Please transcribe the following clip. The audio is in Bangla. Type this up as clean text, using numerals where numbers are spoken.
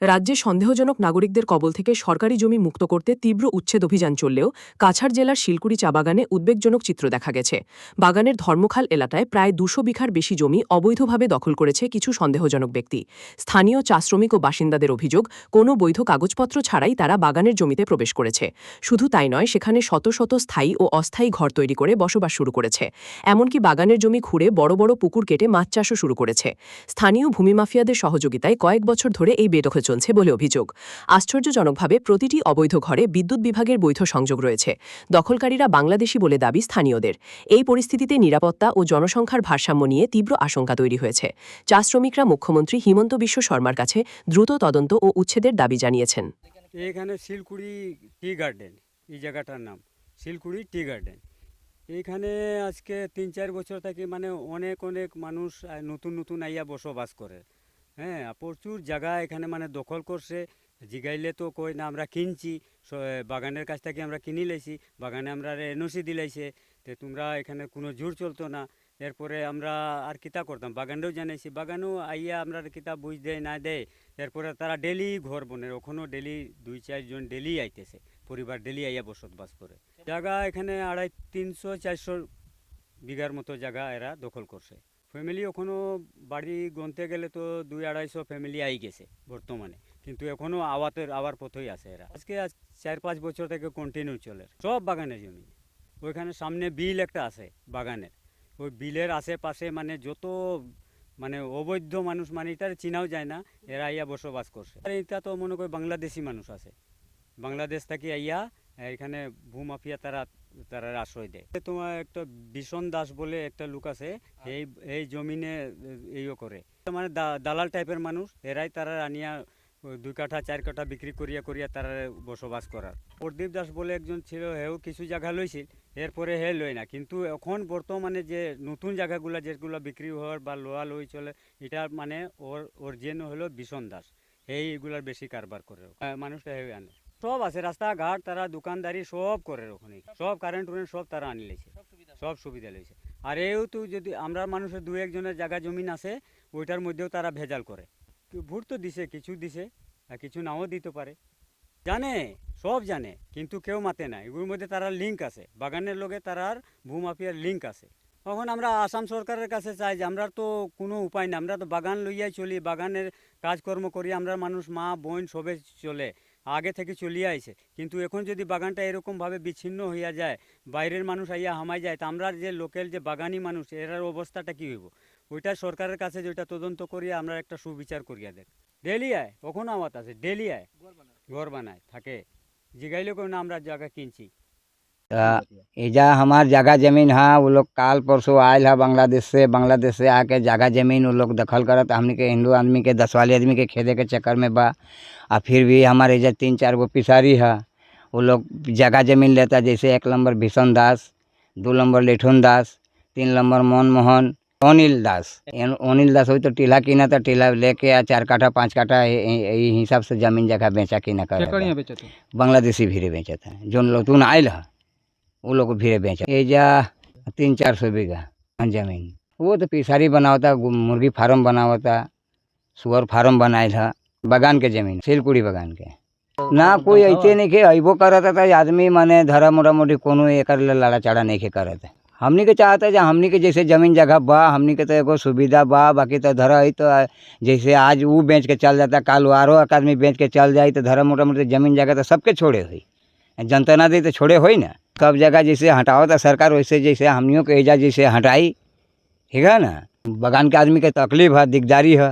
রাজ্যে সন্দেহজনক নাগরিকদের কবল থেকে সরকারি জমি মুক্ত করতে তীব্র উচ্ছেদ অভিযান চললেও কাছাড় জেলার শিলকুড়ি চা বাগানে উদ্বেগজনক চিত্র দেখা গেছে। বাগানের ধর্মখাল এলাকায় প্রায় ২০০ বিঘার বেশি জমি অবৈধভাবে দখল করেছে কিছু সন্দেহজনক ব্যক্তি। স্থানীয় চা শ্রমিক ও বাসিন্দাদের অভিযোগ, কোনো বৈধ কাগজপত্র ছাড়াই তারা বাগানের জমিতে প্রবেশ করেছে। শুধু তাই নয়, সেখানে শত শত স্থায়ী ও অস্থায়ী ঘর তৈরি করে বসবাস শুরু করেছে। এমনকি বাগানের জমি খুঁড়ে বড় বড় পুকুর কেটে মাছ চাষও শুরু করেছে। স্থানীয় ভূমি মাফিয়াদের সহযোগিতায় কয়েক বছর ধরে এই বেদখল চলছে বলে অভিযোগ। আশ্চর্যজনকভাবে প্রতিটি অবৈধ ঘরে বিদ্যুৎ বিভাগের বৈধ সংযোগ রয়েছে। দখলকারীরা বাংলাদেশি বলে দাবি স্থানীয়দের। এই পরিস্থিতিতে নিরাপত্তা ও জনসংখ্যার ভারসাম্য নিয়ে তীব্র আশঙ্কা তৈরি হয়েছে। চা শ্রমিকরা মুখ্যমন্ত্রী হিমন্ত বিশ্ব শর্মার কাছে দ্রুত তদন্ত ও উচ্ছেদের দাবি জানিয়েছেন। এখানে শিলকুড়ি টি গার্ডেন, এই জায়গাটার নাম শিলকুড়ি টি গার্ডেন। এইখানে আজকে ৩-৪ বছর থেকে মানে অনেক মানুষ নতুন নতুন আইয়া বসবাস করে। হ্যাঁ, প্রচুর জায়গা এখানে মানে দখল করছে। জিগাইলে তো কই না আমরা কিনছি, বাগানের কাছ থেকে আমরা কিনি লাইছি, বাগানে আমরা এনওসি দিলাইছে, তো তোমরা এখানে কোনো জোর চলতো না। এরপরে আমরা আর কিতা করতাম, বাগানেও জানাইছি, বাগানেও আইয়া আমরা কিতা বুঝ দেয় না দেয়। এরপরে তারা ডেলি ঘর বনে, ওখানেও ডেলি 2-4 জন ডেলি আইতেছে, পরিবার ডেলি আইয়া বসবাস করে। জায়গা এখানে 300-400 বিঘার মতো জায়গা এরা দখল করছে। ফ্যামিলি এখনও বাড়ি গনতে গেলে তো 200-250 ফ্যামিলি আই গেছে বর্তমানে, কিন্তু এখনও আওয়ার পথই আছে এরা। আজকে 4-5 বছর থেকে কন্টিনিউ চলে, সব বাগানের জমি। ওইখানে সামনে বিল একটা আছে বাগানের, ওই বিলের আশেপাশে মানে যত মানে অবৈধ মানুষ, মানে এটা চিনাও যায় না, এরা আইয়া বসবাস করছে। আর এটা তো মনে করি বাংলাদেশি মানুষ আছে, বাংলাদেশ থেকে আইয়া এখানে ভূমাফিয়া তারা আশ্রয় দেয়। তোমার একটা ভীষণ দাস বলে একটা লোক আছে, এই জমিনে এইও করে, মানে দালাল টাইপের মানুষ। এরাই তারা আনিয়া 2 কাঠা 4 কাঠা বিক্রি করিয়া তারা বসবাস করার। প্রদীপ দাস বলে একজন ছিল, হেও কিছু জায়গা লইছিল, এরপরে হে লয় না। কিন্তু এখন বর্তমানে যে নতুন জায়গাগুলো যেগুলো বিক্রি হওয়ার বা লোয়া লই চলে, এটা মানে ওর জেন হলো ভীষণ দাস, এইগুলার বেশি কারবার করে মানুষটা হেউ আনে। সব আছে, রাস্তাঘাট, তারা দোকানদারি সব করে ওখানে, সব কারেন্ট সব তারা আনি লেছে, সব সুবিধা লইছে। আর এও তো যদি আমরা মানুষের 2-1 জনের জায়গা জমিন আছে, ওইটার মধ্যেও তারা ভেজাল করে। ভোট তো দিছে, কিছু দিছে আর কিছু নাও দিতে পারে, জানে, সব জানে, কিন্তু কেউ মাতে না। এগুলোর মধ্যে তারা লিঙ্ক আছে, বাগানের লগে তারার ভূমাফিয়ার লিঙ্ক আছে। তখন আমরা আসাম সরকারের কাছে চাই যে আমরা তো কোনো উপায় না, আমরা তো বাগান লইয়াই চলি, বাগানের কাজকর্ম করি, আমরা মানুষ মা বোন সবে চলে, আগে থেকে চলিয়ে আইছে। কিন্তু এখন যদি বাগানটা এরকমভাবে বিচ্ছিন্ন হইয়া যায়, বাইরের মানুষ আইয়া হামাই যায়, তা আমরা যে লোকাল যে বাগানি মানুষ, এরার অবস্থাটা কী হইব? ওইটা সরকারের কাছে যেটা তদন্ত করিয়া আমরা একটা সুবিচার করিয়া দেখ। ডেলি আয়, কখনো আওয়াত আছে, ডেলি আয় ঘর বানায় থাকে, জিগাইলে কোনো আমরা জায়গা किनची। एजा हमार जगह जमीन है, वो लोग काल परसों आयल है बांग्लादेश से आके जगह जमीन वो लोग दखल करत। हमने के हिंदू आदमी के 10 वाले आदमी के खेदे के चक्कर में बा। और फिर भी हमारे एजा 3-4 गो पिसारी है, वो लोग जगह जमीन लेता। जैसे 1 नंबर भीषण दास, 2 नंबर लेठुन दास, 3 नंबर मनमोहन, अनिल दास। अनिल दास हुई तो टीला किना था, टीला लेके 4 काठा 5 काठा हिसाब से जमीन जगह बेचा किना कर बांग्लादेशी भीरे बेचा था। जो लोग आयल है वो लोग भीरे बेचा। एजा 300-400 बीघा जमीन, वो तो पिसारी बनावता, मुर्गी फार्म बनावता, सुअर फार्म बनायल है। बागान के जमीन सिलकुड़ी बागान के ना कोई ऐसे नहीं के अबो करता था आदमी, माने धरा मोटा मोटी कोनो एक लड़ा चढ़ा नहीं के करता। हमनी के चाहता है हमनी के जैसे जमीन जगह बा, हमनी के तो एगो सुविधा बा। बाकी तो धरा है तो जैसे आज वो बेच के चल जाता, काल आरो एक आदमी बेच के चल जाए, तो धरा मोटा मोटी जमीन जगह तो सबके छोड़े हुई, जनता ना दी तो छोड़े हो ना। सब जगह जैसे हटाओ था सरकार, वैसे जैसे हमनियों के एजा जैसे हटाई, ठीक है ना। बागान के आदमी के तकलीफ है, दिकदारी है।